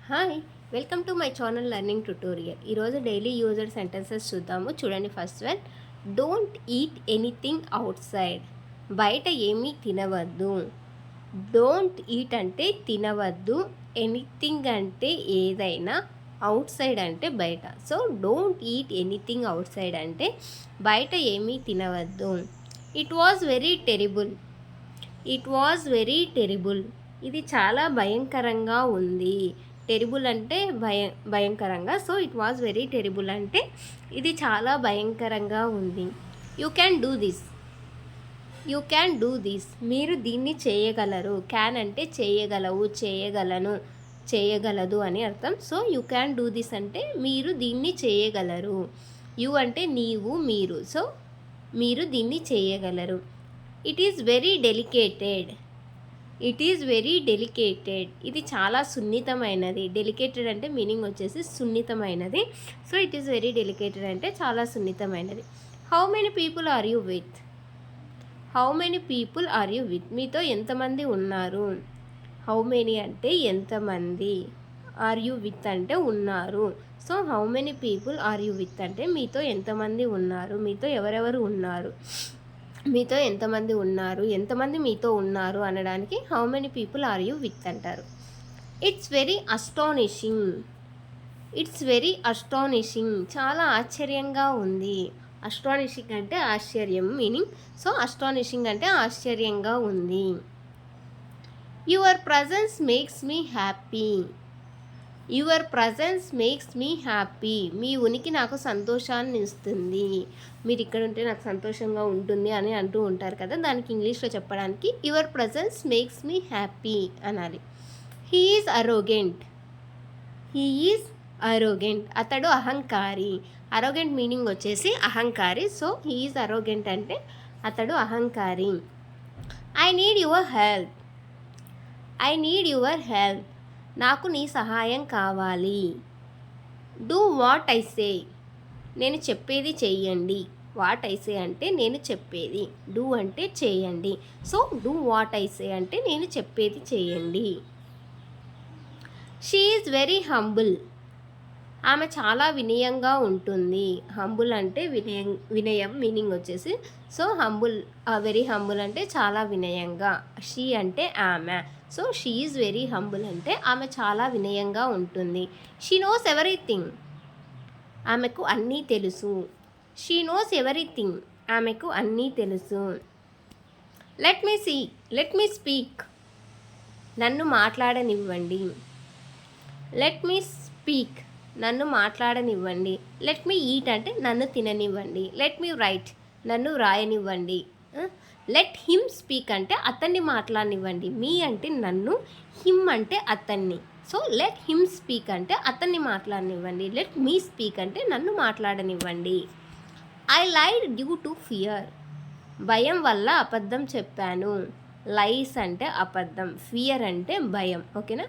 Hi, welcome to my channel learning tutorial. ఈరోజు daily user sentences చూద్దాము. చూడండి, first one, don't eat anything out side. బయట ఏమీ తినవద్దు. Don't eat అంటే తినవద్దు, anything అంటే ఏదైనా, అవుట్ సైడ్ అంటే బయట. So don't eat anything outside అంటే బయట ఏమీ తినవద్దు. It was very terrible. It was very terrible. ఇది చాలా భయంకరంగా ఉంది. టెరిబుల్ అంటే భయంకరంగా. So it was very terrible అంటే ఇది చాలా భయంకరంగా ఉంది. You can do this. You can do this. మీరు దీన్ని చేయగలరు. క్యాన్ అంటే చేయగలవు, చేయగలను, చేయగలదు అని అర్థం. So you can do this అంటే మీరు దీన్ని చేయగలరు. యూ అంటే నీవు, మీరు. సో మీరు దీన్ని చేయగలరు. It is very delicated. It is very delicated. ఇది చాలా సున్నితమైనది. డెలికేటెడ్ అంటే మీనింగ్ వచ్చేసి సున్నితమైనది. So it is very delicated అంటే చాలా సున్నితమైనది. How many people are you with. How many people are you with. మీతో ఎంతమంది ఉన్నారు. హౌ మెనీ అంటే ఎంతమంది, ఆర్ యూ విత్ అంటే ఉన్నారు. So how many people are you with అంటే మీతో ఎంతమంది ఉన్నారు, మీతో ఎవరెవరు ఉన్నారు, మీతో ఎంతమంది ఉన్నారు, ఎంతమంది మీతో ఉన్నారు అనడానికి how many people are you with అంటారు. It's very astonishing. It's very astonishing. చాలా ఆశ్చర్యంగా ఉంది. అస్టానిషింగ్ అంటే ఆశ్చర్యం మీనింగ్. సో అస్టానిషింగ్ అంటే ఆశ్చర్యంగా ఉంది. Your presence makes me happy. Your presence makes me happy. మీ ఉనికి నాకు సంతోషాన్ని ఇస్తుంది. మీరు ఇక్కడ ఉంటే నాకు సంతోషంగా ఉంటుంది అని అంటూ ఉంటారు కదా, దానికి ఇంగ్లీష్లో చెప్పడానికి your presence makes me happy అనాలి. He is arrogant. He is arrogant. అతడు అహంకారి. అరోగెంట్ మీనింగ్ వచ్చేసి అహంకారి. సో హీ ఈజ్ అరోగెంట్ అంటే అతడు అహంకారి. I need your help. I need your help. నాకు నీ సహాయం కావాలి. Do what I say. నేను చెప్పేది చెయ్యండి. వాట్ ఐ సే అంటే నేను చెప్పేది. డూ అంటే చేయండి. సో డూ వాట్ ఐ సే అంటే నేను చెప్పేది చేయండి. She is very humble. ఆమె చాలా వినయంగా ఉంటుంది. హంబుల్ అంటే వినయం మీనింగ్ వచ్చేసి. సో హంబుల్, వెరీ హంబుల్ అంటే చాలా వినయంగా. షీ అంటే ఆమె. So she is very humble అంటే ఆమె చాలా వినయంగా ఉంటుంది. She knows everything. ఆమెకు అన్నీ తెలుసు. She knows everything. ఆమెకు అన్నీ తెలుసు. Let me see. Let me speak. నన్ను మాట్లాడనివ్వండి. Let me speak. నన్ను మాట్లాడనివ్వండి. లెట్ మీ ఈట్ అంటే నన్ను తిననివ్వండి. Let me right. నన్ను రాయనివ్వండి. లెట్ హిమ్ స్పీక్ అంటే అతన్ని మాట్లాడనివ్వండి. మీ అంటే నన్ను, హిమ్ అంటే అతన్ని. సో లెట్ హిమ్ స్పీక్ అంటే అతన్ని మాట్లాడనివ్వండి. లెట్ మీ స్పీక్ అంటే నన్ను మాట్లాడనివ్వండి. I lied due to fear. భయం వల్ల అబద్ధం చెప్పాను. లైస్ అంటే అబద్ధం, ఫియర్ అంటే భయం. ఓకేనా.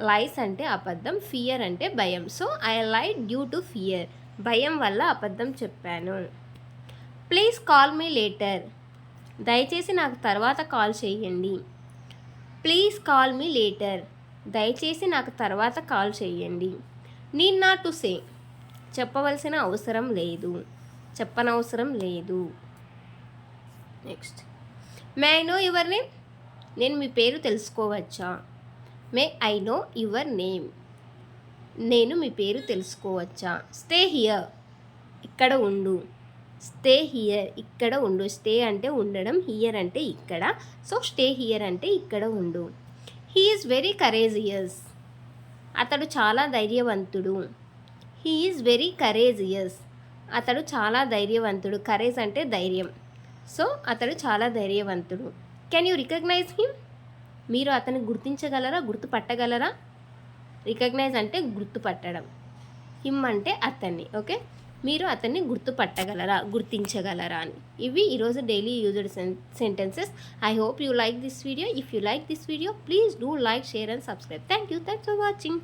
లైస్ అంటే అబద్ధం, ఫియర్ అంటే భయం. So I lied due to fear. భయం వల్ల అబద్ధం చెప్పాను. Please call me later. దయచేసి నాకు తర్వాత కాల్ చేయండి. Please call me later. దయచేసి నాకు తర్వాత కాల్ చేయండి. Need not to say. చెప్పవలసిన అవసరం లేదు, చెప్పనవసరం లేదు. Next, may I know your name. నేను మీ పేరు తెలుసుకోవచ్చా. May I know your name. నేను మీ పేరు తెలుసుకోవచ్చా. Stay here. ఇక్కడ ఉండు. Stay here. ఇక్కడ ఉండు. స్టే అంటే ఉండడం, హియర్ అంటే ఇక్కడ. సో స్టే హియర్ అంటే ఇక్కడ ఉండు. He is very courageous. అతడు చాలా ధైర్యవంతుడు. He is very courageous. అతడు చాలా ధైర్యవంతుడు. కరేజ్ అంటే ధైర్యం. సో అతడు చాలా ధైర్యవంతుడు. Can you recognise him. మీరు అతన్ని గుర్తించగలరా, గుర్తుపట్టగలరా. రికగ్నైజ్ అంటే గుర్తుపట్టడం, హిమ్ అంటే అతన్ని. ఓకే, మీరు అతన్ని గుర్తుపట్టగలరా, గుర్తించగలరా అని. ఇవి ఈరోజు daily used sentences. I hope you like this video. If you like this video, please do like, share and subscribe. Thank you. Thanks for watching.